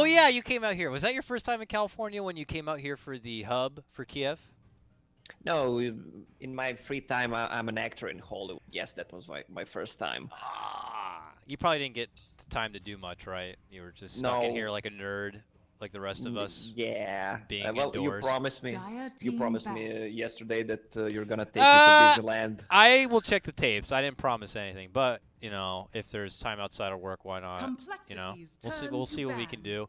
Oh yeah, you came out here. Was that your first time in California when you came out here for the hub for Kiev? No, in my free time, I'm an actor in Hollywood. Yes, that was my first time. Ah, you probably didn't get the time to do much, right? You were just stuck in here No, like a nerd, like the rest of us, yeah. being Well, you indoors. promised me. Dire You team promised back. me yesterday that you're gonna take me to Uh, Disneyland. I will check the tapes. I didn't promise anything, but if there's time outside of work, why not? Complexities We'll see. turn We'll to see what we can ban. do.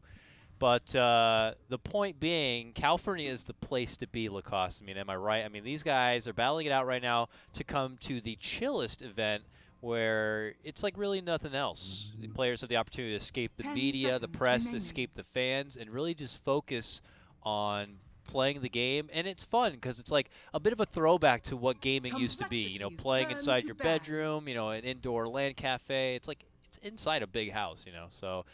But the point being, California is the place to be, Lacoste. I mean, am I right? I mean, these guys are battling it out right now to come to the chillest event where it's like really nothing else. The players have the opportunity to escape the 10 media, the seconds press, remaining. escape the fans, and really just focus on playing the game. And it's fun because it's like a bit of a throwback to what gaming used to be. Complexities Playing turn inside to your ban. bedroom, an indoor LAN cafe. It's like it's inside a big house, so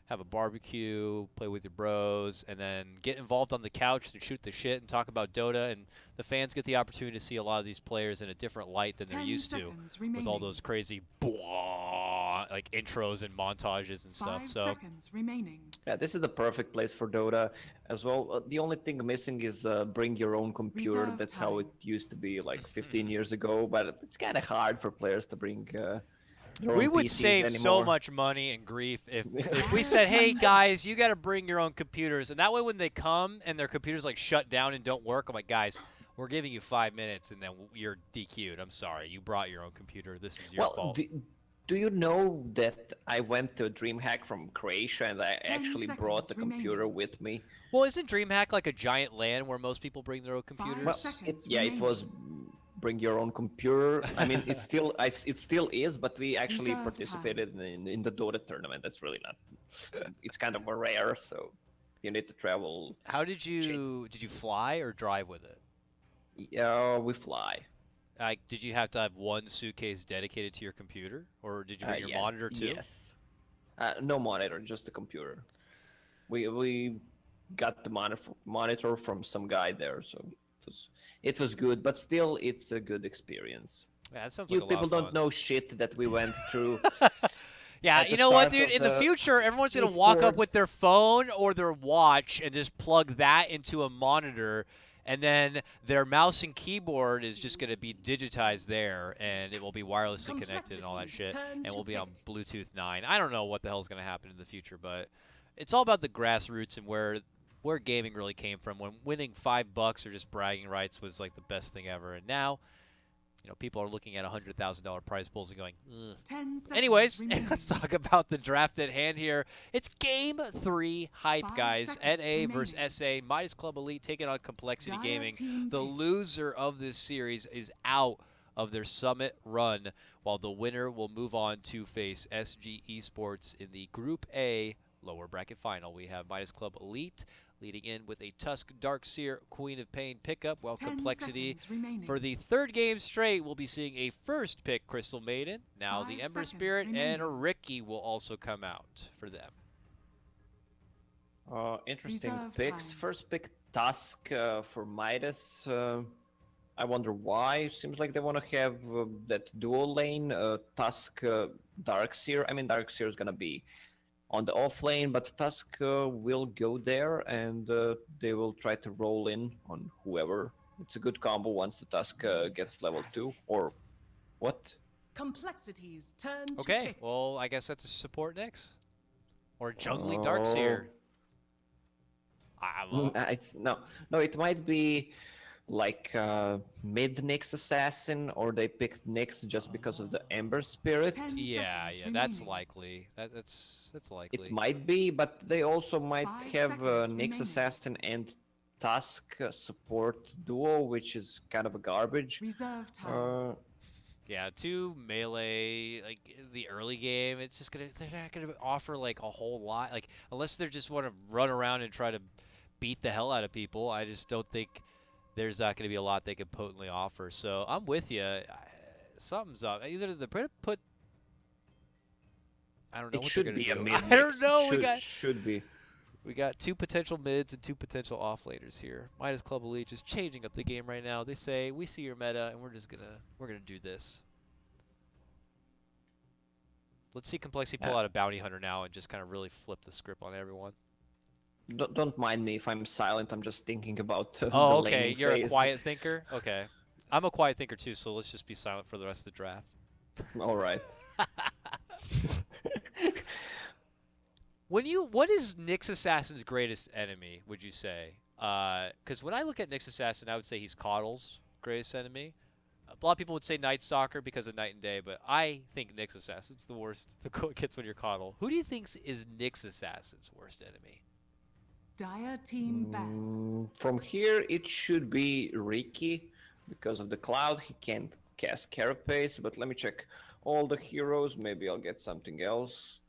have a barbecue, play with your bros, and then get involved on the couch to shoot the shit and talk about Dota. And the fans get the opportunity to see a lot of these players in a different light than they're 10 used to, seconds with all remaining. those crazy blah, like intros and montages and stuff. 5 So seconds remaining. Yeah, this is the perfect place for Dota as well. The only thing missing is bring your own computer. Reserve That's how it time. used to be like 15 years ago, but it's kind of hard for players to bring their we own would PCs save so anymore. much money and grief if we Dire said, "Hey team back. guys, you got to bring your own computers," and that way when they come and their computers like shut down and don't work, I'm like, "Guys, we're giving you 5 minutes and then you're DQ'd. I'm sorry, you brought your own computer. This is your Well, fault." do you know that I went to DreamHack from Croatia and I 10 actually brought the seconds computer remaining. with me? Well, isn't DreamHack like a giant LAN where most people bring their own 5 Well, computers? seconds yeah, it was remaining. bring your own computer. I mean, it still is, but we actually Reserve participated in the Dota tournament. That's really not. It's kind of a rare, so you need to travel. How did you fly or drive with it? Yeah, we fly. Like, did you have to have one suitcase dedicated to your computer, or did you bring your Yes, monitor too? yes. No monitor, just the computer. We got the monitor from some guy there, so it was good, but still, it's a good experience. Yeah, that sounds like You a lot people of don't fun. know shit that we went through Yeah, at you the know what, start dude? of In the the future, everyone's gonna walk up with esports. their phone or their watch and just plug that into a monitor, and then their mouse and keyboard is just gonna be digitized there, and it will be wirelessly connected and all that Complexities shit, turn and to will be pick. on Bluetooth 9. I don't know what the hell's gonna happen in the future, but it's all about the grassroots and where gaming really came from. When winning $5 or just bragging rights was like the best thing ever, and now people are looking at $100,000 prize pools and going, ugh. 10 seconds Anyways, remaining. let's talk about the draft at hand here. It's Game 3 hype, 5 guys. seconds NA versus remaining. SA. Midas Club Elite taking on Complexity Dire Gaming. team The pick. loser of this series is out of their summit run, while the winner will move on to face SG Esports in the Group A lower bracket final. We have Midas Club Elite leading in with a Tusk Darkseer Queen of Pain pickup, while 10 Complexity seconds remaining. for the third game straight, we'll be seeing a first pick Crystal Maiden. Now the 5 Ember seconds Spirit and remaining. a Ricky will also come out for them. Interesting Reserve picks. time. First pick Tusk for Midas. I wonder why. Seems like they want to have that dual lane Tusk Darkseer. I mean, Darkseer is gonna be on the off lane, but Tusk will go there and they will try to roll in on whoever. It's a good combo once the Tusk gets level 2. Or what? Complexities turn to Okay, pick. well, I guess that's a support next. Or jungly Oh, Darkseer. I don't know. no, it might be like mid Nyx assassin, or they picked Nyx just because of the Ember Spirit. 10 Yeah, seconds that's remaining. likely. That's It likely. might be, but they also might 5 have seconds Nyx remaining. assassin and Tusk support duo, which is kind of a garbage. Reserve time. Uh, Yeah, two melee, like the early game, they're not gonna offer like a whole lot. Like unless they just want to run around and try to beat the hell out of people, I just don't think there's not gonna be a lot they could potently offer. So I'm with you. Something's up. Either they're gonna put, I don't know it what they're should gonna be a do. mid I don't Nyx. know. Should be. We got two potential mids and two potential offlaners here. Midas Club Elite just changing up the game right now. They say we see your meta and we're gonna do this. Let's see Complexity pull Yeah. out a bounty hunter now and just kind of really flip the script on everyone. Don't mind me if I'm silent. I'm just thinking about the Oh, okay. laning You're a phase. quiet thinker? Okay. I'm a quiet thinker too, so let's just be silent for the rest of the draft. All right. What is Nyx Assassin's greatest enemy, would you say? Because when I look at Nyx Assassin, I would say he's coDL's greatest enemy. A lot of people would say Night Stalker because of Night and Day, but I think Nyx Assassin's the worst to go against when you're coDL. Who do you think is Nyx Assassin's worst enemy? Dire team ban. From here, it should be Ricky because of the cloud. He can't cast Carapace, but let me check all the heroes. Maybe I'll get something else.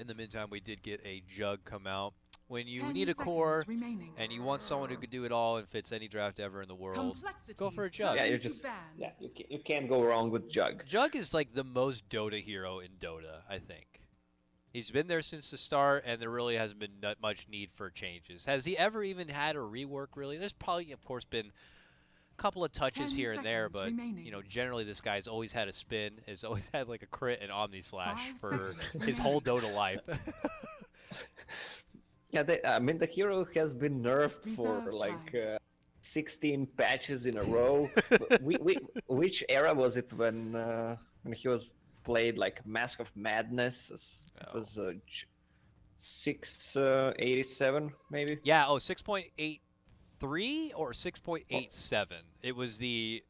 In the meantime, we did get a Jug come out. When you 10 need a seconds core remaining. and you want someone who could do it all and fits any draft ever in the world, go for a Complexities Jug. Yeah, turn you're to just ban. yeah. You can't go wrong with Jug. Jug is like the most Dota hero in Dota, I think. He's been there since the start, and there really hasn't been much need for changes. Has he ever even had a rework, really? There's probably, of course, been a couple of touches 10 here and there, seconds but, remaining. you know, generally this guy's always had a spin, has always had, like, a crit and Omni Slash 5 for seconds his whole Dota life. Yeah, I mean the hero has been nerfed for Reserve like time. 16 patches in a row. Which era was it when he was played like Mask of Madness? It was 687 maybe. Yeah, 6.83 or 6.87. It was the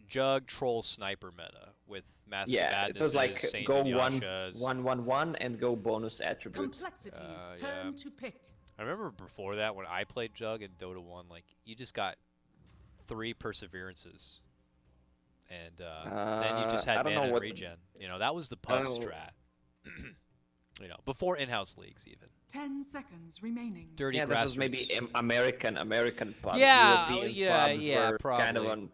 Jug Troll Sniper meta with Massive Yeah, Madness. it was like Saint go Inyashas. 1-1-1 and go bonus attributes. Complexities turn yeah. to pick. I remember before that when I played Jug in Dota 1, like you just got 3 perseverances, and then you just I had don't mana know and what regen. You know, that was the pub don't- strat. You know, before in-house leagues even. 10 seconds remaining. Dirty Yeah, that was grassroots. maybe American pubs. Yeah, European yeah, pubs yeah, were kind of probably.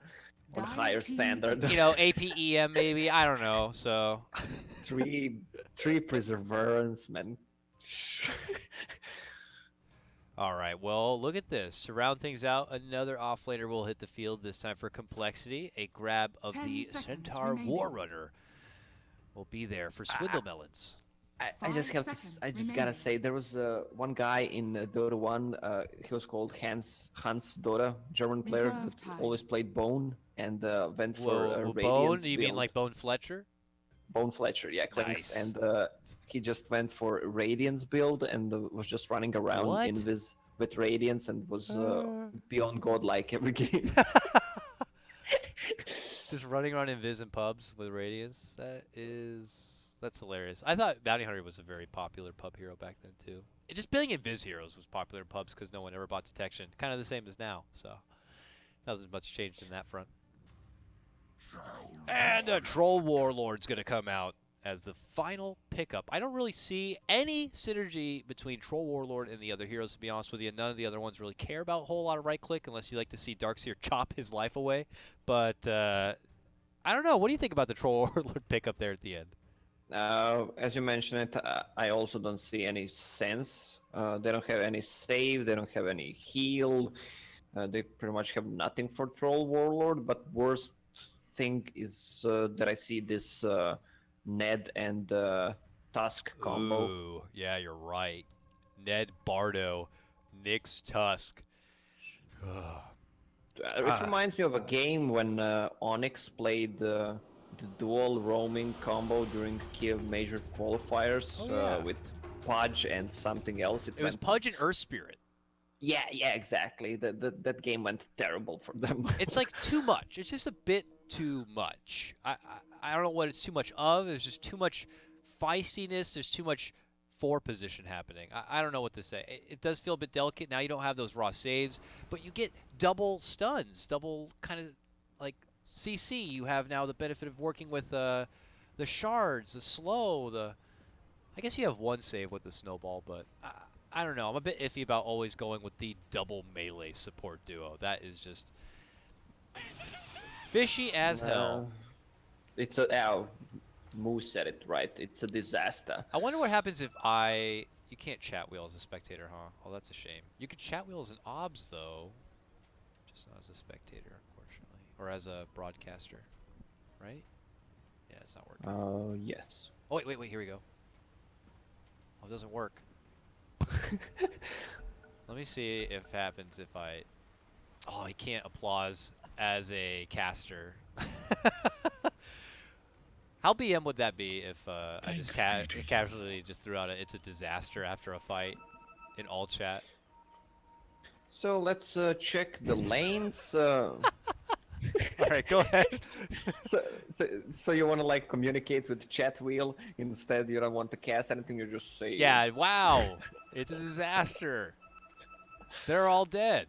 on higher Dire team standard. You know, APEM maybe. I don't know. So. three perseverance, man. All right, well, look at this. To round things out, another offlaner will hit the field, this time for complexity. A grab of 10 the seconds Centaur remaining. Warrunner will be there for Swindle Melons. I just 5 have to. seconds I just remaining. gotta say, there was one guy in Dota 1. He was called Hans Dota, German player Reserve that time. always played Bone and went for Whoa, Bone? Radiance You mean build. like Bone Fletcher? Bone Fletcher, yeah, Clinks, Nice. and he just went for Radiance build and was just running around What? Invis with Radiance and was beyond godlike every game. Just running around Invis in pubs with Radiance? That's hilarious. I thought Bounty Hunter was a very popular pub hero back then, too. Just being Invis heroes was popular in pubs because no one ever bought detection. Kind of the same as now, so nothing much changed in that front. And a Troll Warlord's going to come out as the final pickup. I don't really see any synergy between Troll Warlord and the other heroes, to be honest with you. None of the other ones really care about a whole lot of right-click unless you like to see Darkseer chop his life away. But I don't know. What do you think about the Troll Warlord pickup there at the end? As you mentioned it, I also don't see any sense. They don't have any save, they don't have any heal. They pretty much have nothing for Troll Warlord, but worst thing is that I see this Ned and Tusk combo. Ooh, yeah, you're right. Ned Bardo, Nyx Tusk. It reminds me of a game when Onyx played the dual roaming combo during Kiev major qualifiers Oh, yeah. with Pudge and something else. It was Pudge and Earth Spirit. Yeah, exactly. That game went terrible for them. It's like too much. It's just a bit too much. I don't know what it's too much of. There's just too much feistiness. There's too much four position happening. I don't know what to say. It does feel a bit delicate. Now you don't have those raw saves, but you get double stuns, double kind of like CC. You have now the benefit of working with the shards, the slow, I guess you have one save with the snowball, but I don't know. I'm a bit iffy about always going with the double melee support duo. That is just fishy as hell. It's Moose said it right. It's a disaster. I wonder what happens if you can't chat wheel as a spectator, huh? Oh, that's a shame. You could chat wheel as an obs, though. Just not as a spectator, unfortunately. Or as a broadcaster. Right? Yeah, it's not working. Yes. Oh, wait, here we go. Oh, it doesn't work. Let me see if happens if I... Oh, I can't applause as a caster. How BM would that be if I just casually just threw out it's a disaster after a fight in all chat? So let's check the lanes. All right, go ahead. So you want to like communicate with the chat wheel instead? You don't want to cast anything. You just say. Yeah, wow. It's a disaster. They're all dead.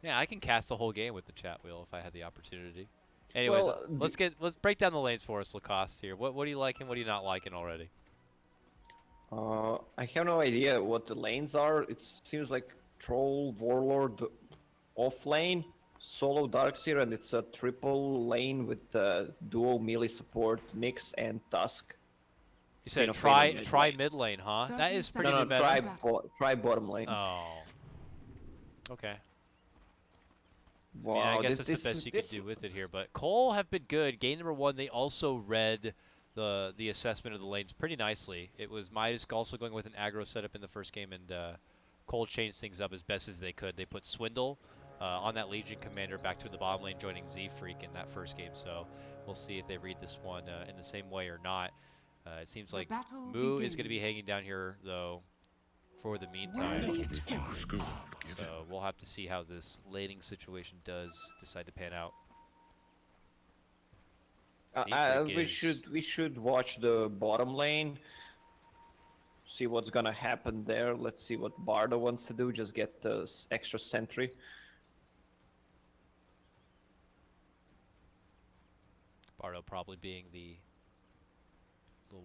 Yeah, I can cast the whole game with the chat wheel if I had the opportunity. Anyways, Well, let's break down the lanes for us, Lacoste here. What are you liking? What are you not liking already? I have no idea what the lanes are. It seems like Troll, Warlord, off lane, solo Darkseer, and it's a triple lane with duo melee support, Nyx and Tusk. You said Queen of try Mid try lane. mid lane, huh? 30 That is pretty No, seconds. good. try bottom lane. Oh. Okay. Wow, Yeah, I guess this, that's the best you could do with it here. But coL have been good. Game number 1, they also read the assessment of the lanes pretty nicely. It was Midas also going with an aggro setup in the first game, and coL changed things up as best as they could. They put Swindle on that Legion commander back to the bottom lane, joining Z-Freak in that first game. So we'll see if they read this one in the same way or not. It seems The like battle Moo is going to be begins. hanging down here, though, for the meantime. So we'll have to see how this laning situation does decide to pan out. we should watch the bottom lane. See what's gonna happen there. Let's see what Bardo wants to do. Just get the extra sentry. Bardo probably being the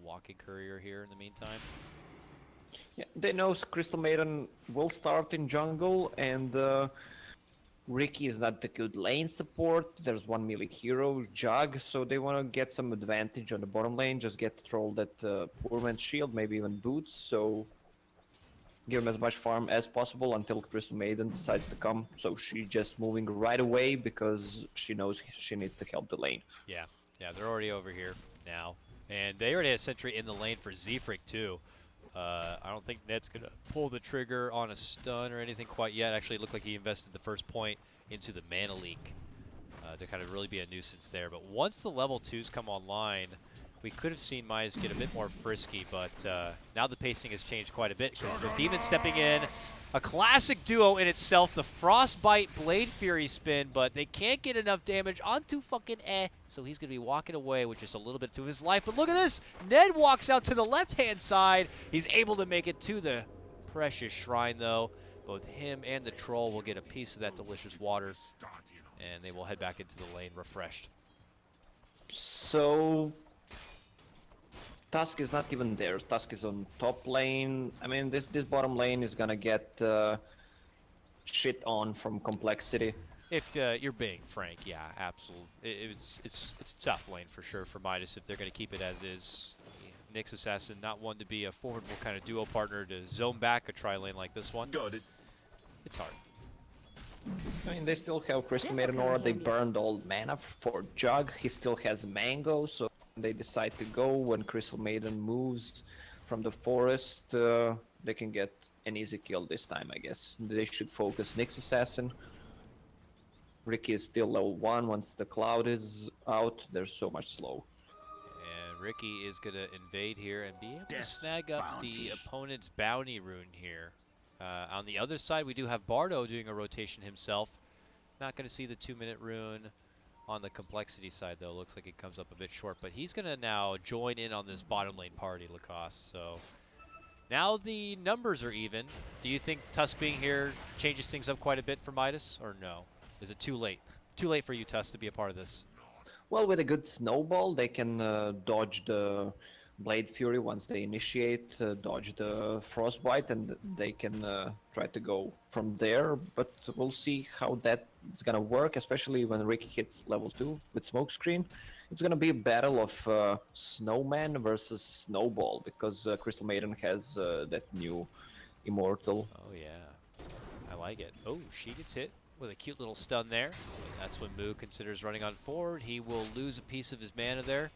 walking courier here in the meantime. Yeah, they know Crystal Maiden will start in jungle, and Ricky is not the good lane support. There's one melee hero, Jug, so they want to get some advantage on the bottom lane. Just get trolled at Poor Man's Shield, maybe even Boots, so give him as much farm as possible until Crystal Maiden decides to come. So she's just moving right away because she knows she needs to help the lane. Yeah, they're already over here now. And they already had a sentry in the lane for Z-Freak, too. I don't think Ned's going to pull the trigger on a stun or anything quite yet. Actually, it looked like he invested the first point into the mana leak to kind of really be a nuisance there. But once the level 2s come online, we could have seen Midas get a bit more frisky, but now the pacing has changed quite a bit. With Demon stepping in, a classic duo in itself, the Frostbite Blade Fury spin, but they can't get enough damage onto fucking so he's going to be walking away with just a little bit to his life. But look at this, Ned walks out to the left-hand side. He's able to make it to the precious shrine, though. Both him and the troll will get a piece of that delicious water, and they will head back into the lane refreshed. So Tusk is not even there. Tusk is on top lane. I mean, this bottom lane is gonna get shit on from complexity. If you're being frank, yeah, absolutely. It's a tough lane for sure for Midas if they're going to keep it as is. Yeah, Nyx Assassin, not one to be a forward kind of duo partner to zone back a tri lane like this one. Got it. It's hard. I mean, they still have Crystal Maiden Aura. They burned all mana for Jug. He still has Mango, so they decide to go when Crystal Maiden moves from the forest. They can get an easy kill this time, I guess. They should focus Nyx Assassin. Ricky is still level 1. Once the cloud is out, there's so much slow. And Ricky is going to invade here and be able to snag up the opponent's bounty rune here. On the other side, we do have Bardo doing a rotation himself. Not going to see the 2-minute rune on the complexity side, though. Looks like it comes up a bit short, but he's going to now join in on this bottom lane party, Lacoste. So now the numbers are even. Do you think Tusk being here changes things up quite a bit for Midas, or no? Is it too late? Too late for you, Tusk, to be a part of this? Well, with a good snowball, they can dodge the Blade Fury once they initiate, dodge the Frostbite, and they can try to go from there. But we'll see how that's gonna work, especially when Ricky hits level 2 with Smokescreen. It's gonna be a battle of Snowman versus Snowball, because Crystal Maiden has that new Immortal. Oh, yeah. I like it. Oh, she gets hit with a cute little stun there. And that's when Moo considers running on forward. He will lose a piece of his mana there.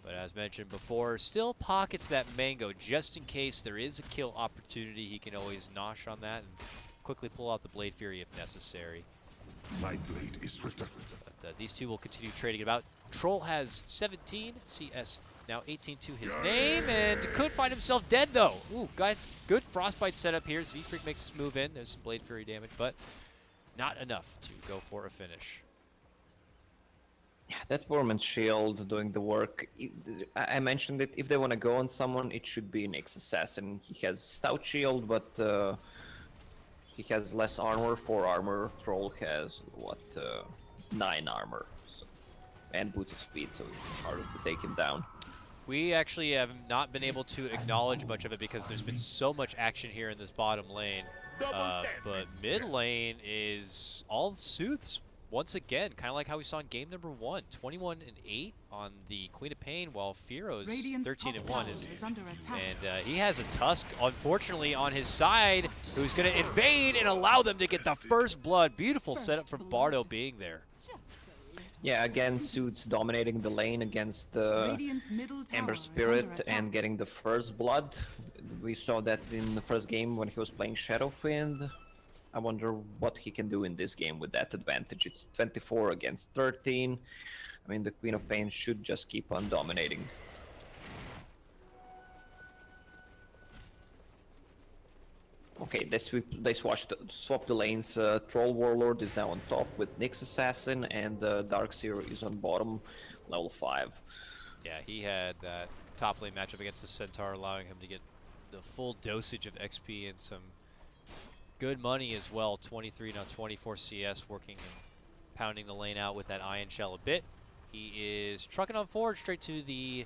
But as mentioned before, still pockets that mango just in case there is a kill opportunity. He can always nosh on that and quickly pull out the Blade Fury if necessary. My blade is swifter. But these two will continue trading it about. Troll has 17, CS now 18 to his name, and could find himself dead though. Ooh, got good Frostbite setup here. Z-Freak makes his move in. There's some Blade Fury damage, but not enough to go for a finish. Yeah, that Worm and Shield doing the work. I mentioned that if they want to go on someone, it should be Nyx Assassin. He has Stout Shield, but he has less armor, 4 armor. Troll has, what, 9 armor. So, and Boots of Speed, so it's harder to take him down. We actually have not been able to acknowledge much of it because there's been so much action here in this bottom lane. But mid lane is all Sooths once again, kind of like how we saw in game number 1. 21-8 on the Queen of Pain, while Firo's 13-1 is under attack. and he has a Tusk, unfortunately, on his side, who's going to invade and allow them to get the first blood. Beautiful setup from Bardo being there. Yeah, again, Suits dominating the lane against Radiant's middle tower Ember is Spirit under and attack. getting the first blood. We saw that in the first game when he was playing Shadowfiend. I wonder what he can do in this game with that advantage. It's 24 against 13. I mean, the Queen of Pain should just keep on dominating. Okay, they swapped the lanes. Troll Warlord is now on top with Nyx Assassin, and Darkseer is on bottom, level 5. Yeah, he had that top lane matchup against the Centaur, allowing him to get the full dosage of XP and some good money as well. 23, now 24 CS, working and pounding the lane out with that Iron Shell a bit. He is trucking on forward straight to the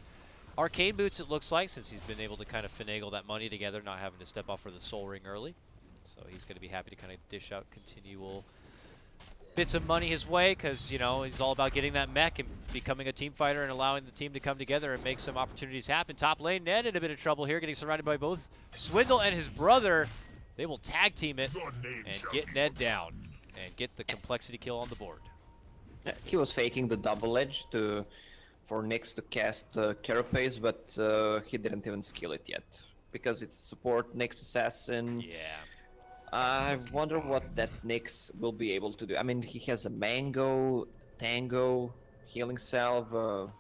Arcane Boots, it looks like, since he's been able to kind of finagle that money together, not having to step off for the Soul Ring early. So he's going to be happy to kind of dish out continual bits of money his way, because, you know, he's all about getting that mech and becoming a team fighter and allowing the team to come together and make some opportunities happen. Top lane, Ned in a bit of trouble here, getting surrounded by both Swindle and his brother. They will tag team it and get Ned down and get the complexity kill on the board. He was faking the double edge for Nyx to cast Carapace, but he didn't even skill it yet. Because it's support Nyx Assassin. Yeah. I wonder what that Nyx will be able to do. I mean, he has a Mango, Tango, Healing Salve,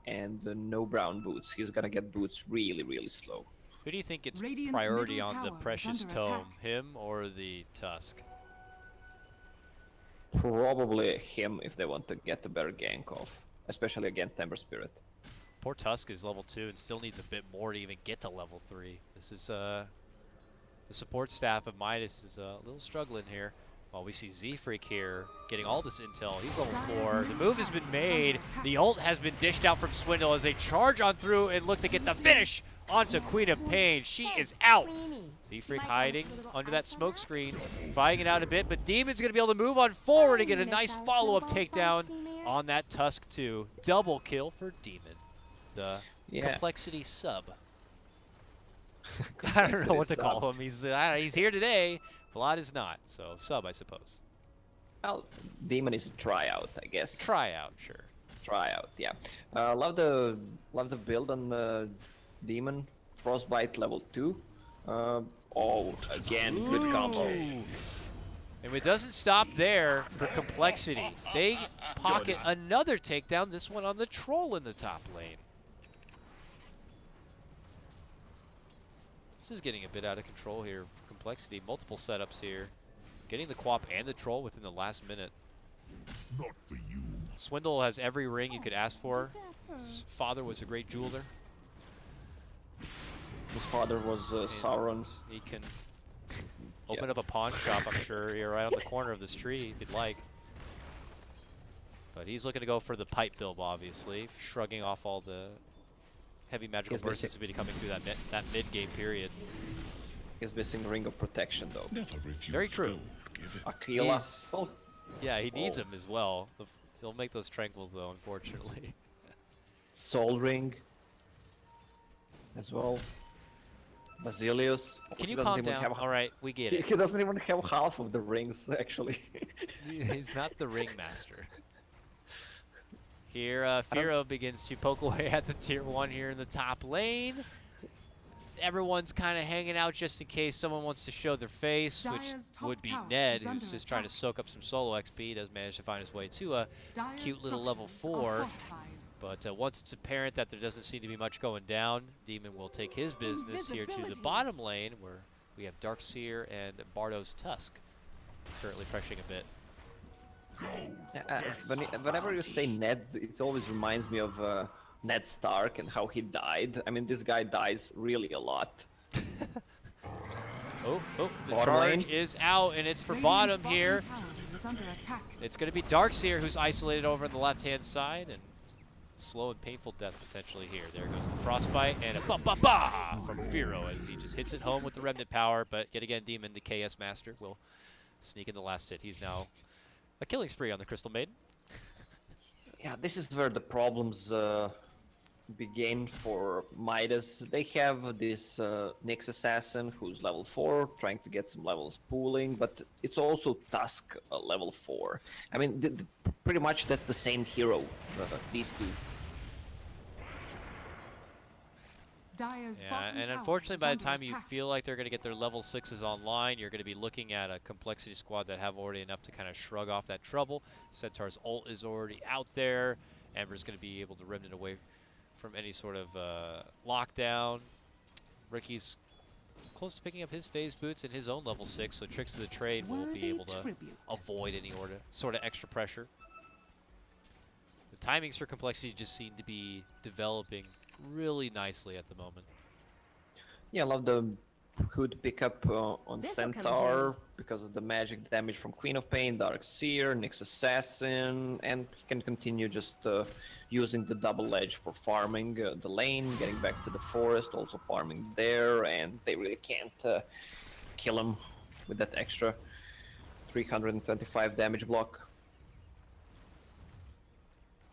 and no brown boots. He's gonna get boots really, really slow. Who do you think gets Radiant's priority middle on the tower is Precious under Tome? attack. Him or the Tusk? Probably him if they want to get the better gank off, especially against Ember Spirit. Poor Tusk is level 2 and still needs a bit more to even get to level 3. This is the support staff of Midas is a little struggling here. While we see Z-Freak here getting all this intel. He's level 4. The move has been made. The ult has been dished out from Swindle as they charge on through and look to get the finish onto Queen of Pain. She is out. Z-Freak hiding under that smoke screen, fighting it out a bit, but Demon's going to be able to move on forward and get a nice follow-up takedown on that Tusk 2. Double kill for Demon, the complexity sub. I don't know what to call him. He's here today. Vlad is not, so sub, I suppose. Well, Demon is a tryout, I guess. Tryout, sure. Tryout, yeah. Love the build on Demon. Frostbite level 2. Oh, again, good combo. And it doesn't stop there for complexity. They pocket another takedown, this one on the Troll in the top lane. This is getting a bit out of control here for complexity. Multiple setups here. Getting the Quap and the Troll within the last minute. Not for you. Swindle has every ring you could ask for. His father was a great jeweler. His father was Sauron. He can open up a pawn shop, I'm sure, here right on the corner of this tree if you'd like. But he's looking to go for the pipe build, obviously, shrugging off all the heavy magical bursts that's been coming through that mid-game period. He's missing Ring of Protection, though. Never refuse. Very true. gold, give it. Aquila. Oh, Yeah, he needs him as well. He'll make those tranquils, though, unfortunately. Soul Ring. As well. Basilius. Can you calm down? All right, we get it. He doesn't even have half of the rings, actually. He's not the ringmaster. Here, Firo begins to poke away at the tier 1 here in the top lane. Everyone's kind of hanging out just in case someone wants to show their face, which Dire's top would be tower Ned, is who's under just trying to attack. soak up some solo XP. He does manage to find his way to a Dire's cute little level structures 4. are fortified. But once it's apparent that there doesn't seem to be much going down, Demon will take his business here to the bottom lane, where we have Darkseer and Bardo's Tusk currently pressuring a bit. Whenever you say Ned, it always reminds me of Ned Stark and how he died. I mean, this guy dies really a lot. Oh, the Bottom charge lane. is out, and it's for Radiant's bottom bottom here. tower is under attack. It's going to be Darkseer who's isolated over on the left-hand side, and slow and painful death potentially here. There goes the Frostbite, and a ba-ba-ba from Firo as he just hits it home with the Remnant power, but yet again, Demon, the KS Master, will sneak in the last hit. He's now a killing spree on the Crystal Maiden. Yeah, this is where the problems begin for Midas. They have this Nyx Assassin who's level 4, trying to get some levels pooling, but it's also Tusk level 4. I mean, pretty much that's the same hero, these two. Dire's Yeah, bottom and tower unfortunately, is by the under time you attack. feel like they're going to get their level 6s online, you're going to be looking at a complexity squad that have already enough to kind of shrug off that trouble. Centaur's ult is already out there. Ember's going to be able to remnant away from any sort of lockdown. Ricky's close to picking up his phase boots and his own level 6, so Tricks of the Trade will be Worthy able to tribute. avoid any sort of extra pressure. The timings for complexity just seem to be developing really nicely at the moment. Yeah, I love the hood pickup on This'll come Centaur because of the magic damage from Queen of Pain, Darkseer, Nyx Assassin, and he can continue just using the double edge for farming the lane, getting back to the forest, also farming there, and they really can't kill him with that extra 325 damage block.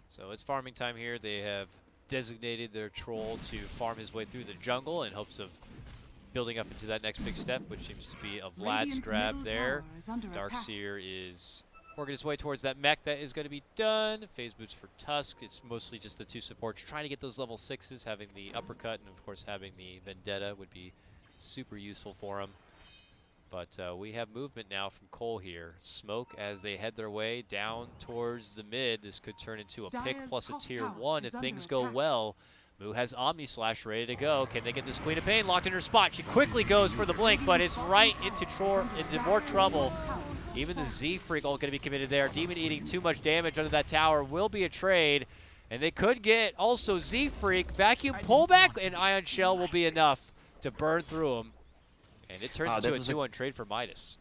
So it's farming time here. They have designated their troll to farm his way through the jungle in hopes of building up into that next big step, which seems to be a Vlad's Radiant's grab middle there. tower is under attack. Darkseer is working his way towards that mech that is going to be done. Phase boots for Tusk. It's mostly just the two supports trying to get those level 6s, having the uppercut and of course having the Vendetta would be super useful for him. But we have movement now from coL here. Smoke as they head their way down towards the mid. This could turn into a pick Dire's plus a top tier tower 1 is if under things go attack. well. Moo has Omni Slash ready to go. Can they get this Queen of Pain locked in her spot? She quickly goes for the blink, but it's right into more trouble. Even the Z Freak all going to be committed there. Demon eating too much damage under that tower will be a trade. And they could get also Z Freak. Vacuum pullback and Ion Shell will be enough to burn through him. And it turns into a 2-1 trade for Midas.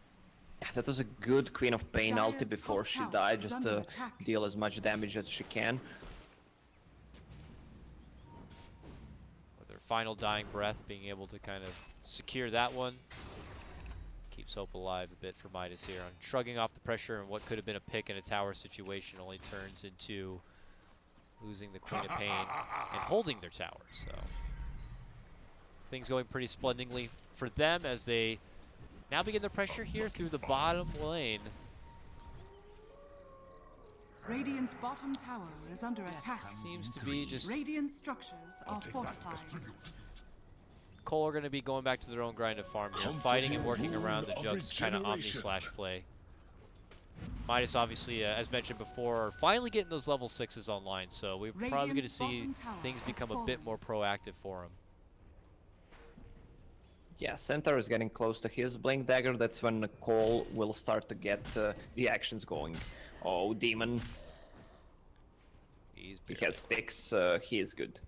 Yeah, that was a good Queen of Pain ulti Dire's before top she tower died, is just under to attack. deal as much damage as she can. With her final dying breath, being able to kind of secure that one. Keeps hope alive a bit for Midas here on shrugging off the pressure, and what could have been a pick in a tower situation only turns into losing the Queen of Pain and holding their tower. So things going pretty splendidly for them as they now begin their pressure here through the bottom lane. Radiant's bottom tower is under attack. Seems to be just Radiant structures are fortified. coL are going to be going back to their own grind of farm here, fighting and working around the Jug's kind of Omni Slash play. Midas, obviously, as mentioned before, are finally getting those level 6s online, so we're probably going to Radiant's see bottom tower things has become a bit fallen. more proactive for him. Yeah, Centaur is getting close to his Blink Dagger. That's when coL will start to get the actions going. Oh, Demon. He's He barely- has sticks. He is good.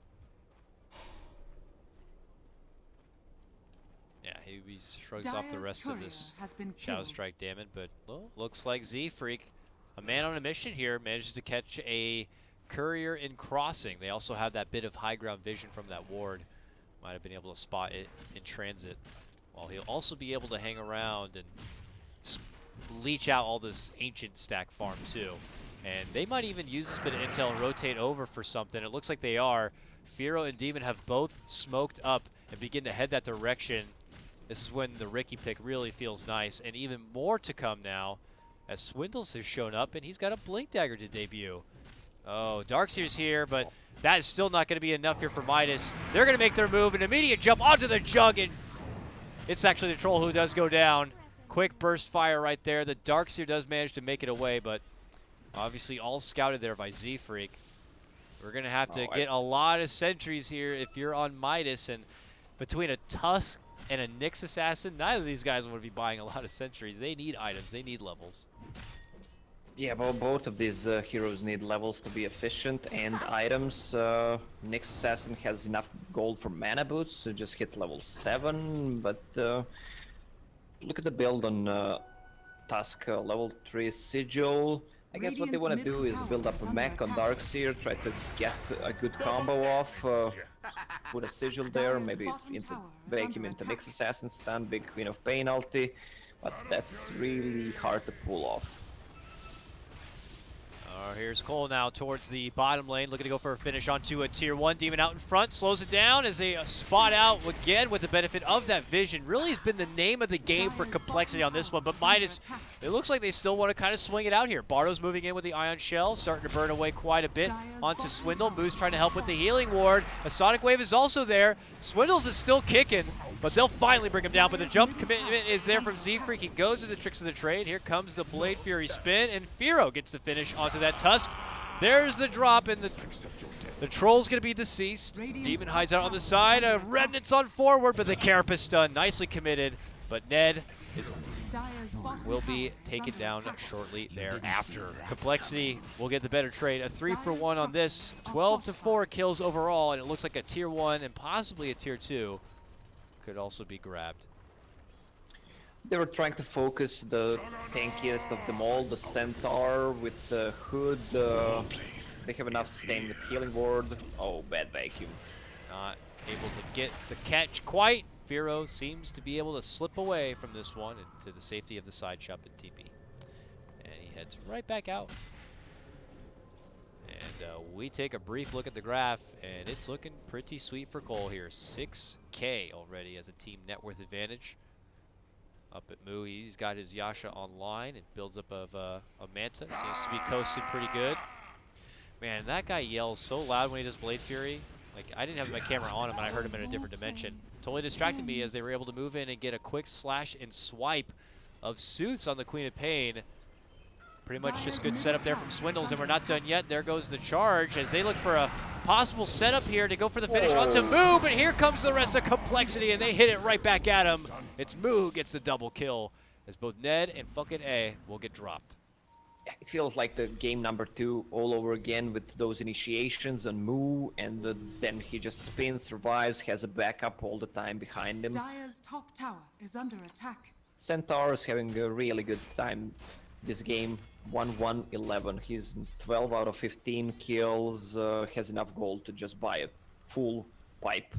Yeah, he shrugs off the Dire's rest of courier this has been Shadow killed. Strike damage, but well, looks like Z Freak, a man on a mission here, manages to catch a courier in crossing. They also have that bit of high ground vision from that ward. Might have been able to spot it in transit. While he'll also be able to hang around and leech out all this ancient stack farm too. And they might even use this bit of intel and rotate over for something. It looks like they are. Firo and Demon have both smoked up and begin to head that direction. This is when the Ricky pick really feels nice, and even more to come now as Swindles has shown up and he's got a Blink Dagger to debut. Oh, Darkseer's here, but that is still not going to be enough here for Midas. They're going to make their move, an immediate jump onto the jug, and it's actually the troll who does go down. Quick burst fire right there. The Darkseer does manage to make it away, but obviously all scouted there by Z-Freak. We're going to have to get a lot of sentries here if you're on Midas, and between a Tusk and a Nyx Assassin, neither of these guys would be buying a lot of sentries. They need items. They need levels. Yeah, well, both of these heroes need levels to be efficient and items. Nyx Assassin has enough gold for mana boots to just hit level 7, but look at the build on Tusk, level 3 Sigil. I guess what they want to do is build up a mech on Darkseer, try to get a good combo off, put a Sigil there, maybe vacuum into Nyx Assassin stun, big Queen of Pain ulti, but that's really hard to pull off. Here's coL now towards the bottom lane, looking to go for a finish onto a tier 1. Demon out in front, slows it down as they spot out again with the benefit of that vision. Really has been the name of the game for complexity on this one, but Midas, it looks like they still want to kind of swing it out here. Bardo's moving in with the Ion Shell, starting to burn away quite a bit onto Swindle. Moose trying to help with the healing ward. A Sonic Wave is also there. Swindle's is still kicking, but they'll finally bring him down. But the jump commitment is there from Z-Freak. He goes to the tricks of the trade. Here comes the Blade Fury spin, and Firo gets the finish onto that Tusk. There's the drop, and the Troll's going to be deceased. Demon hides out on the side. Remnant's on forward, but the Carapace stun nicely committed. But Ned will be taken down shortly thereafter. Complexity will get the better trade. A 3-for-1 on this. 12-4 kills overall, and it looks like a tier 1 and possibly a tier 2 could also be grabbed. They were trying to focus the tankiest of them all, the Centaur with the Hood. They have enough sustain with Healing Ward. Oh, bad vacuum. Not able to get the catch quite. Firo seems to be able to slip away from this one into the safety of the side shop at TP. And he heads right back out. And we take a brief look at the graph, and it's looking pretty sweet for coL here. 6K already as a team net worth advantage. Up at Moo, he's got his Yasha online and builds up of a Manta. Seems to be coasting pretty good. Man, that guy yells so loud when he does Blade Fury. Like, I didn't have my camera on him, and I heard him in a different dimension. Totally distracted me as they were able to move in and get a quick slash and swipe of Sooths on the Queen of Pain. Pretty much just good setup there from Swindles, and we're not done yet. There goes the charge as they look for a possible setup here to go for the finish onto Moo, but here comes the rest of Complexity, and they hit it right back at him. It's Moo who gets the double kill, as both Ned and fucking A will get dropped. It feels like the game number 2 all over again with those initiations on Moo, and then he just spins, survives, has a backup all the time behind him. Dire's top tower is under attack. Centaur is having a really good time this game. 1-1-11. He's 12 out of 15 kills, has enough gold to just buy a full pipe.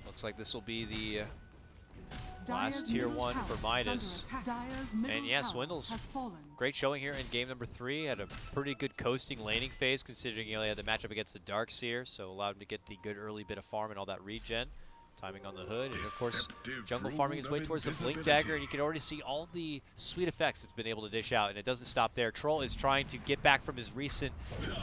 Looks like this will be the last tier 1 for Midas. And yeah, Swindles, great showing here in game number 3. Had a pretty good coasting laning phase considering he only had the matchup against the Darkseer, so allowed him to get the good early bit of farm and all that regen. Timing on the Hood, and of course, jungle farming his way towards the Blink Dagger, and you can already see all the sweet effects it's been able to dish out, and it doesn't stop there. Troll is trying to get back from his recent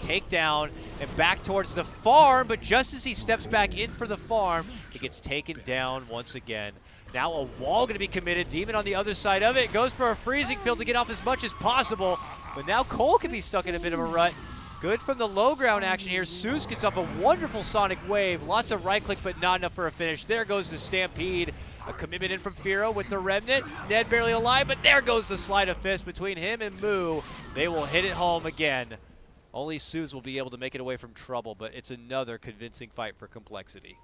takedown and back towards the farm, but just as he steps back in for the farm, he gets taken down once again. Now a wall going to be committed. Demon on the other side of it goes for a freezing field to get off as much as possible, but now coL can be stuck in a bit of a rut. Good from the low ground action here. Seuss gets off a wonderful Sonic Wave. Lots of right click, but not enough for a finish. There goes the Stampede. A commitment in from Firo with the Remnant. Ned barely alive, but there goes the Sleight of Fist between him and Moo. They will hit it home again. Only Seuss will be able to make it away from trouble, but it's another convincing fight for Complexity.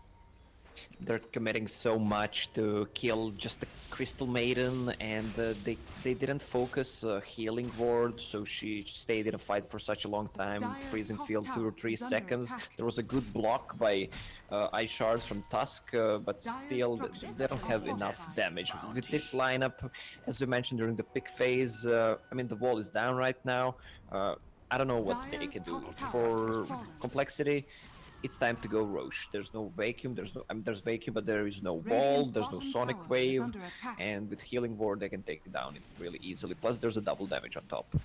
They're committing so much to kill just the Crystal Maiden, and they didn't focus Healing Ward, so she stayed in a fight for such a long time. Freezing field 2 or 3 seconds. There was a good block by Ice Shards from Tusk, but still they don't have enough damage. With this lineup, as we mentioned during the pick phase, I mean the wall is down right now. I don't know what they can do. For Complexity, it's time to go Roche. There's no vacuum, there's vacuum, but there is no wall, there's no Sonic Wave, and with Healing Ward they can take it down really easily. Plus there's a double damage on top.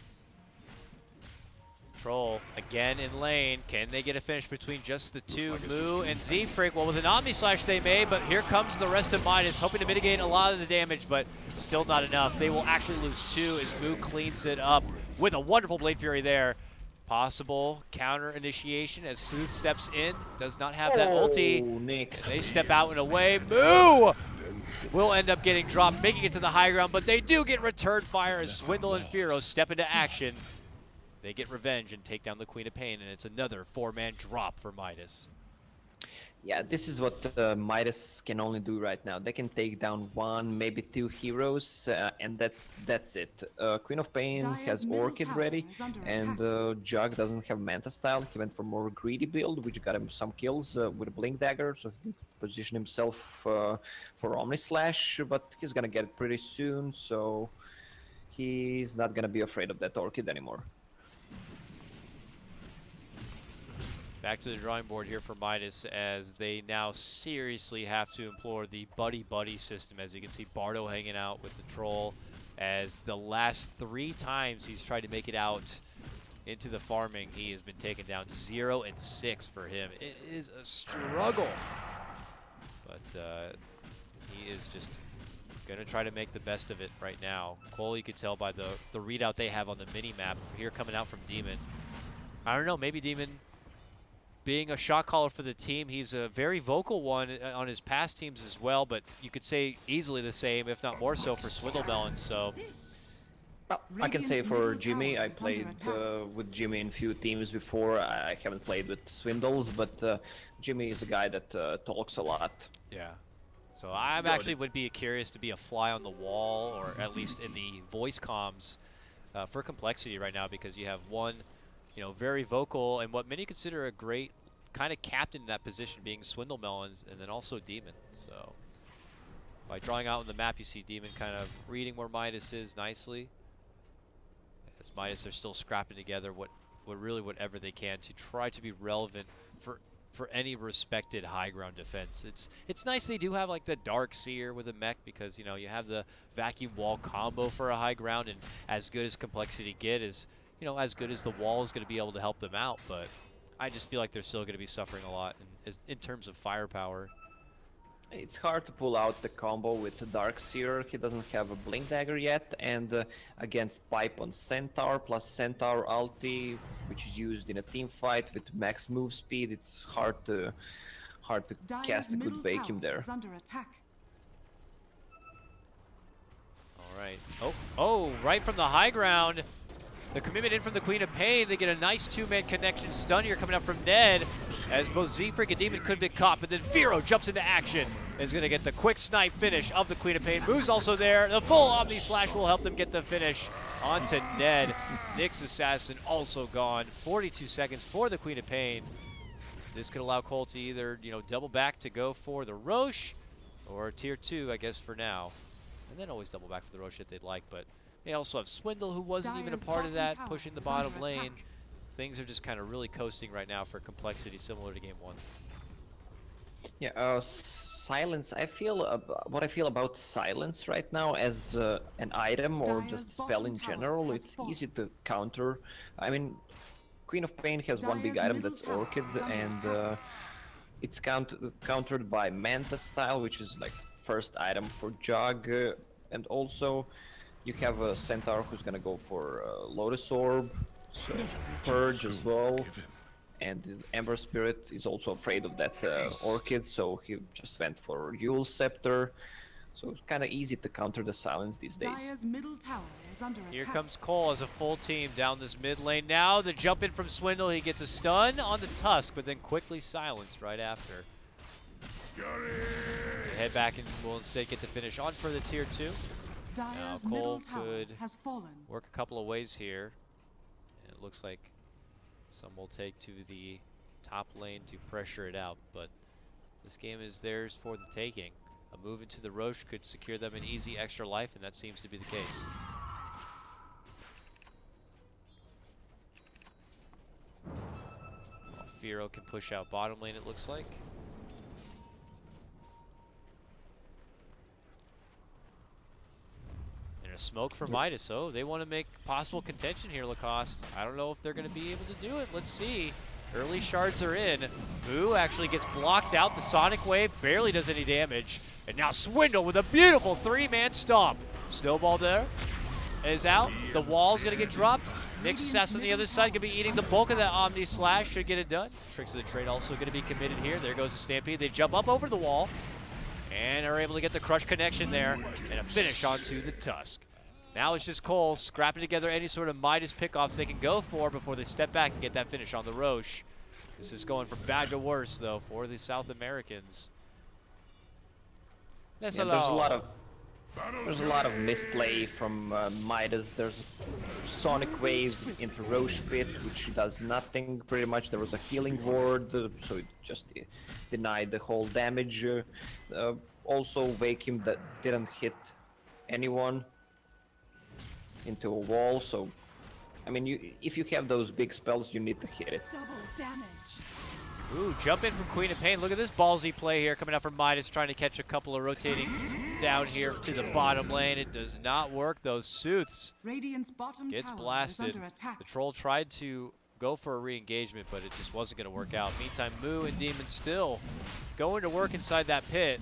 Troll again in lane. Can they get a finish between just the two? Moo and Zfrig. Well, with an Omni Slash they may, but here comes the rest of Midas, hoping to mitigate a lot of the damage, but still not enough. They will actually lose 2 as Moo cleans it up with a wonderful Blade Fury there. Possible counter initiation as Sleuth steps in. Does not have that ulti. Nix. They step out and away. Moo will end up getting dropped, making it to the high ground, but they do get return fire as Swindle and Firo step into action. They get revenge and take down the Queen of Pain, and it's another 4-man drop for Midas. Yeah, this is what Midas can only do right now. They can take down 1, maybe 2 heroes, and that's it. Queen of Pain Dire's has middle Orchid tower ready, is under and Jug doesn't have Manta style. He went for more greedy build, which got him some kills with a Blink Dagger, so he can position himself for Omni Slash, but he's gonna get it pretty soon, so he's not gonna be afraid of that Orchid anymore. Back to the drawing board here for Midas as they now seriously have to implore the buddy-buddy system. As you can see, Bardo hanging out with the Troll as the last 3 times he's tried to make it out into the farming, he has been taken down. 0 and 6 for him. It is a struggle, but he is just going to try to make the best of it right now. coL, you could tell by the readout they have on the mini-map here coming out from Demon. I don't know, maybe Demon being a shot caller for the team. He's a very vocal one on his past teams as well, but you could say easily the same, if not more so, for Swindlemelon. So Well, I can say for Jimmy, I played with Jimmy in few teams before. I haven't played with Swindles, but Jimmy is a guy that talks a lot. yeah. So I actually would be curious to be a fly on the wall, or at least in the voice comms for Complexity right now, because you have one, very vocal and what many consider a great kind of captain in that position, being Swindlemelons, and then also Demon. So by drawing out on the map, you see Demon kind of reading where Midas is nicely. As Midas are still scrapping together whatever they can to try to be relevant for any respected high ground defense. It's nice they do have like the Dark Seer with a mech, because you have the vacuum wall combo for a high ground, and as good as Complexity get is as good as the wall is going to be able to help them out, but I just feel like they're still going to be suffering a lot in terms of firepower. It's hard to pull out the combo with the Dark Seer. He doesn't have a Blink Dagger yet, and against Pipe on Centaur plus Centaur ulti, which is used in a team fight with max move speed, it's hard to cast a good vacuum there. Under attack. All right. Oh, right from the high ground. The commitment in from the Queen of Pain. They get a nice 2-man connection stun here coming up from Ned, as both Zfrig and Demon could be caught, but then Firo jumps into action and is going to get the quick snipe finish of the Queen of Pain. Moo's also there. The full Omni Slash will help them get the finish onto Ned. Nyx Assassin also gone. 42 seconds for the Queen of Pain. This could allow coL to either, double back to go for the Roche, or tier 2, I guess, for now. And then always double back for the Roche if they'd like, but they also have Swindle, who wasn't even a part of that, pushing the bottom lane. Things are just kind of really coasting right now for Complexity, similar to Game 1. Yeah, Silence. What I feel about Silence right now as an item or just spell in general, it's easy to counter. I mean, Queen of Pain has one big item, that's Orchid, and it's countered by Manta style, which is like first item for Jug, and also you have a Centaur who's gonna go for Lotus Orb, so Purge as well, and Ember Spirit is also afraid of that Orchid, so he just went for Yule Scepter. So it's kind of easy to counter the Silence these days. Dire's middle tower is under Here attack. comes coL as a full team down this mid lane. Now the jump in from Swindle, he gets a stun on the Tusk, but then quickly silenced right after. They head back and will instead get the finish on for the tier 2. Now Dire's middle coL tower could has fallen. work a couple of ways here. And it looks like some will take to the top lane to pressure it out, but this game is theirs for the taking. A move into the Roche could secure them an easy extra life, and that seems to be the case. Firo can push out bottom lane, it looks like. And a smoke for Midas, so they want to make possible contention here, Lacoste. I don't know if they're going to be able to do it. Let's see. Early shards are in. Moo actually gets blocked out. The Sonic Wave barely does any damage. And now Swindle with a beautiful 3-man stomp. Snowball there is out. The wall's going to get dropped. Nick Sass on the other side going to be eating the bulk of that Omni Slash. Should get it done. Tricks of the Trade also going to be committed here. There goes the Stampede. They jump up over the wall and are able to get the crush connection there and a finish onto the Tusk. Now it's just coL scrapping together any sort of Midas pickoffs they can go for before they step back and get that finish on the Roche. This is going from bad to worse, though, for the South Americans. Yeah, there's a lot of misplay from Midas. There's Sonic Wave into Roche Pit, which does nothing pretty much. There was a healing ward, so it just denied the whole damage. Also, Vacuum that didn't hit anyone into a wall. So, I mean, if you have those big spells, you need to hit it. Double damage. Ooh, jump in from Queen of Pain. Look at this ballsy play here coming out from Midas, trying to catch a couple of rotating down here to the bottom lane. It does not work, though. Sooths Radiant's bottom gets tower blasted. is under attack. The Troll tried to go for a re-engagement, but it just wasn't going to work out. Meantime, Moo and Demon still going to work inside that pit.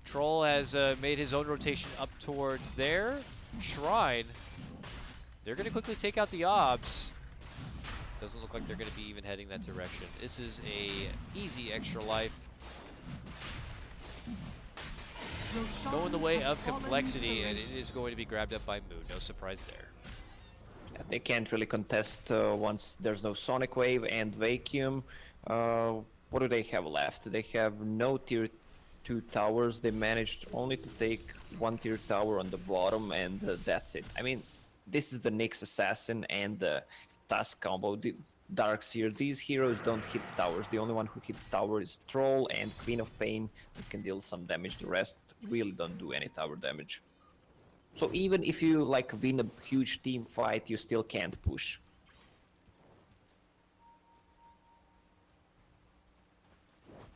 Troll has made his own rotation up towards their shrine. They're going to quickly take out the Obs. Doesn't look like they're going to be even heading that direction. This is a easy extra life. Going the way of complexity, and it is going to be grabbed up by Moo. No surprise there. Yeah, they can't really contest once there's no Sonic Wave and Vacuum. What do they have left? They have no tier 2 towers. They managed only to take one tier tower on the bottom, and that's it. I mean, this is the Nyx Assassin and the Tusk combo. The Darkseer. These heroes don't hit towers. The only one who hits tower is Troll and Queen of Pain that can deal some damage. The rest really don't do any tower damage. So even if you like win a huge team fight, you still can't push.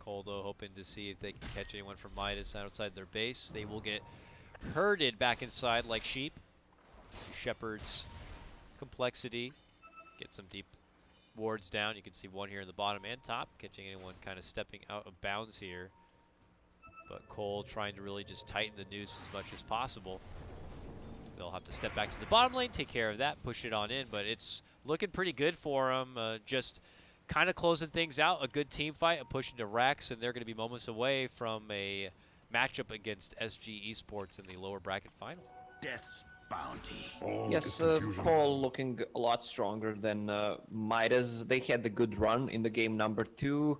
coL, though, hoping to see if they can catch anyone from Midas outside their base. They will get herded back inside like sheep. Shepherd's complexity. Get some deep wards down. You can see one here in the bottom and top, catching anyone kind of stepping out of bounds here. But coL trying to really just tighten the noose as much as possible. They'll have to step back to the bottom lane, take care of that, push it on in, but it's looking pretty good for them. Just kind of closing things out, a good team fight, a push into Rex, and they're going to be moments away from a matchup against SG eSports in the lower bracket final. Death's bounty. Yes, coL looking a lot stronger than Midas. They had a good run in the game number 2.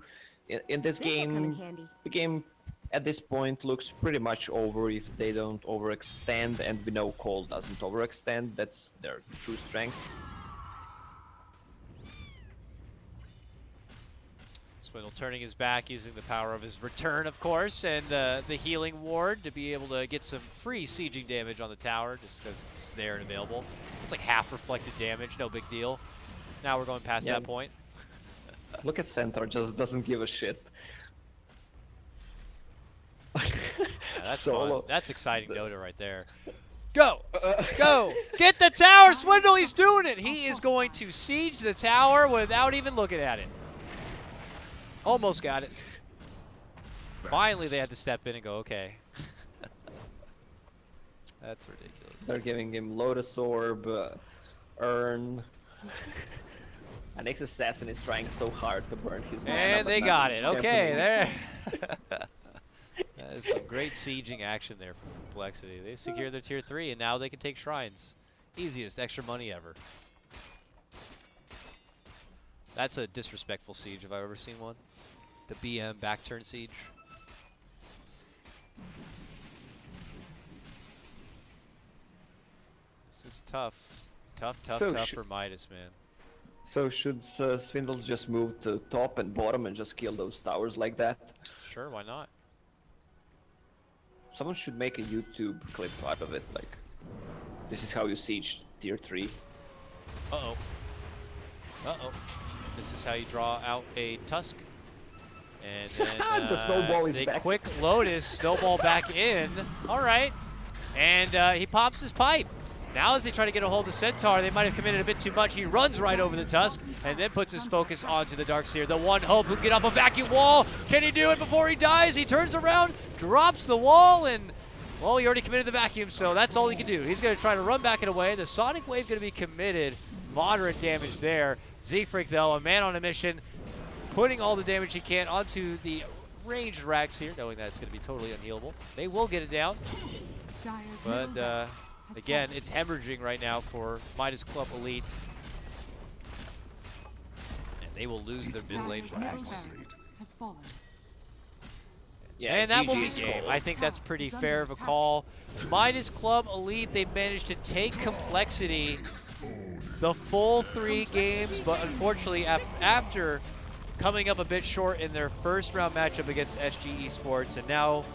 In this game, the game at this point looks pretty much over if they don't overextend, and we know coL doesn't overextend. That's their true strength. Swindle turning his back, using the power of his return, of course, and the healing ward to be able to get some free sieging damage on the tower, just because it's there and available. It's like half reflected damage, no big deal. Now we're going past that point. Look at Centaur, just doesn't give a shit. Yeah, that's Solo. fun. That's exciting Dota right there. Go! Go! Get the tower! Swindle, he's doing it! He is going to siege the tower without even looking at it. Almost got it. Finally, they had to step in and go, okay. That's ridiculous. They're giving him Lotus Orb, Urn. An ex-assassin is trying so hard to burn his mana. And but they got it. nothing's Okay, happening. there. That is some great sieging action there from Complexity. They secure their tier 3, and now they can take shrines. Easiest extra money ever. That's a disrespectful siege if I've ever seen one. The BM back turn siege. This is tough. Tough for Midas, man. So should Swindles just move to top and bottom and just kill those towers like that? Sure, why not? Someone should make a YouTube clip out of it, like, this is how you siege tier 3. Uh-oh. Uh-oh. This is how you draw out a Tusk. And then The snowball is they back. quick Lotus, snowball back in. All right. And he pops his pipe. Now as they try to get a hold of the Centaur, they might have committed a bit too much. He runs right over the Tusk and then puts his focus onto the Darkseer. The one hope who can get off a vacuum wall. Can he do it before he dies? He turns around, drops the wall, and, well, he already committed the vacuum, so that's all he can do. He's going to try to run back and away. The Sonic Wave going to be committed. Moderate damage there. Zefric, though, a man on a mission, putting all the damage he can onto the ranged racks here, knowing that it's going to be totally unhealable. They will get it down, Dire's middle but barracks has again, fallen. it's hemorrhaging right now for Midas Club Elite. And they will lose their mid lane Dire's middle racks. barracks has fallen. Yeah, And that will be GG's game. call. I think that's pretty fair of a call. Midas Club Elite, they managed to take Complexity the full 3 games, but unfortunately after coming up a bit short in their first round matchup against SG eSports and now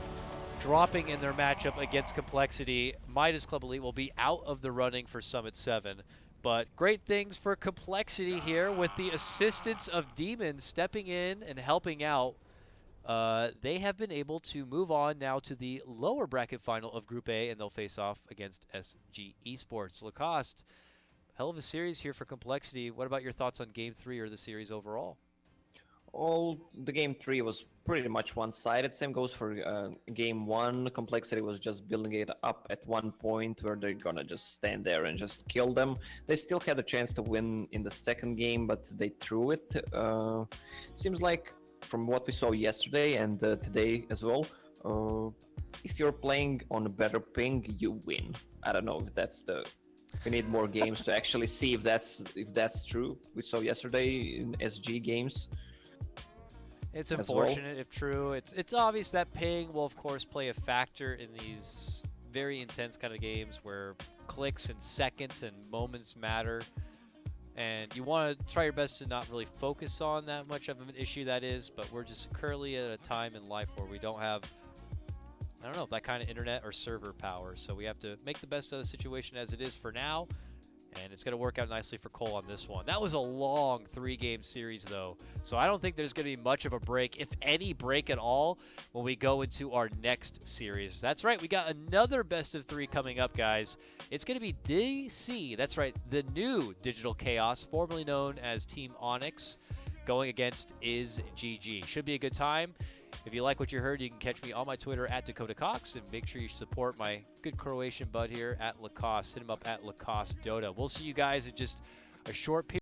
dropping in their matchup against Complexity, Midas Club Elite will be out of the running for Summit 7. But great things for Complexity here with the assistance of Demon stepping in and helping out. They have been able to move on now to the lower bracket final of Group A, and they'll face off against SG eSports. Lacoste, hell of a series here for Complexity. What about your thoughts on Game 3 or the series overall? The game 3 was pretty much one-sided. Same goes for game 1. Complexity was just building it up at one point where they're gonna just stand there and just kill them. They still had a chance to win in the second game, but they threw it. Seems like from what we saw yesterday and today as well, if you're playing on a better ping, you win. I don't know if that's the. We need more games to actually see if that's true. We saw yesterday in SG games. It's well. unfortunate if true. It's obvious that ping will of course play a factor in these very intense kind of games where clicks and seconds and moments matter. And you want to try your best to not really focus on that much of an issue that is, but we're just currently at a time in life where we don't have, I don't know, that kind of internet or server power. So we have to make the best of the situation as it is for now. And it's going to work out nicely for coL on this one. That was a long 3-game series, though. So I don't think there's going to be much of a break, if any break at all, when we go into our next series. That's right. We got another best of 3 coming up, guys. It's going to be DC. That's right. The new Digital Chaos, formerly known as Team Onyx, going against IsGG. Should be a good time. If you like what you heard, you can catch me on my Twitter at Dakota Cox, and make sure you support my good Croatian bud here at Lacoste. Hit him up at Lacoste Dota. We'll see you guys in just a short period.